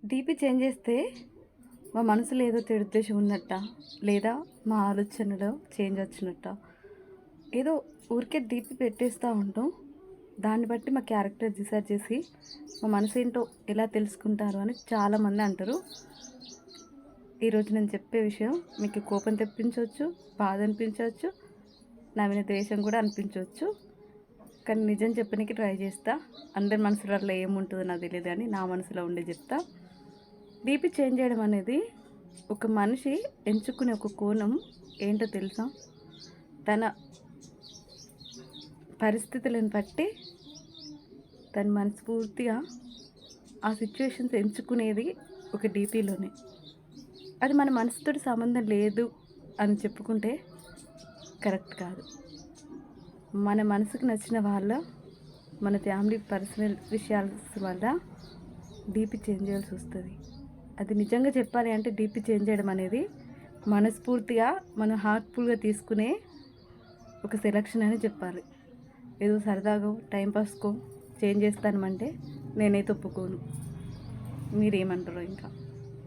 DP change చేస్తే మా మనసులో ఏదో చెడు ఉద్దేశం ఉన్నట్ట, లేదా మా ఆలోచనలో చేంజ్ వచ్చినట్ట, ఏదో ఊరికే డీపీ పెట్టేస్తూ ఉంటాం. దాన్ని బట్టి మా క్యారెక్టర్ డిసైడ్ చేసి మా మనసు ఏంటో ఎలా తెలుసుకుంటారు అని చాలామంది అంటారు. ఈరోజు నేను చెప్పే విషయం మీకు కోపం తెప్పించవచ్చు, బాధ అనిపించవచ్చు, నా మీద ద్వేషం కూడా అనిపించవచ్చు. కానీ నిజం చెప్పడానికి ట్రై చేస్తా. అందరి మనసులలో ఏముంటుందో నాకు తెలియదు, కానీ నా మనసులో ఉండి చెప్తా. బీపీ చేంజ్ చేయడం అనేది ఒక మనిషి ఎంచుకునే ఒక కోణం ఏంటో తెలుసా? తన పరిస్థితులను బట్టి తను మనస్ఫూర్తిగా ఆ సిచ్యువేషన్స్ ఎంచుకునేది ఒక డీపీలోనే. అది మన మనసుతో సంబంధం లేదు అని చెప్పుకుంటే కరెక్ట్ కాదు. మన మనసుకు నచ్చిన వాళ్ళ, మన ఫ్యామిలీ పర్సనల్ విషయాల వల్ల డీపీ చేంజ్ చేయాల్సి వస్తుంది. అది నిజంగా చెప్పాలి అంటే డీపీ చేంజ్ చేయడం అనేది మనస్ఫూర్తిగా మనం హార్ట్ఫుల్గా తీసుకునే ఒక సెలక్షన్ అని చెప్పాలి. ఏదో సరదాగా టైంపాస్కో చేంజ్ చేస్తానంటే నేనైతే ఒప్పుకోను. మీరేమంటారో ఇంకా.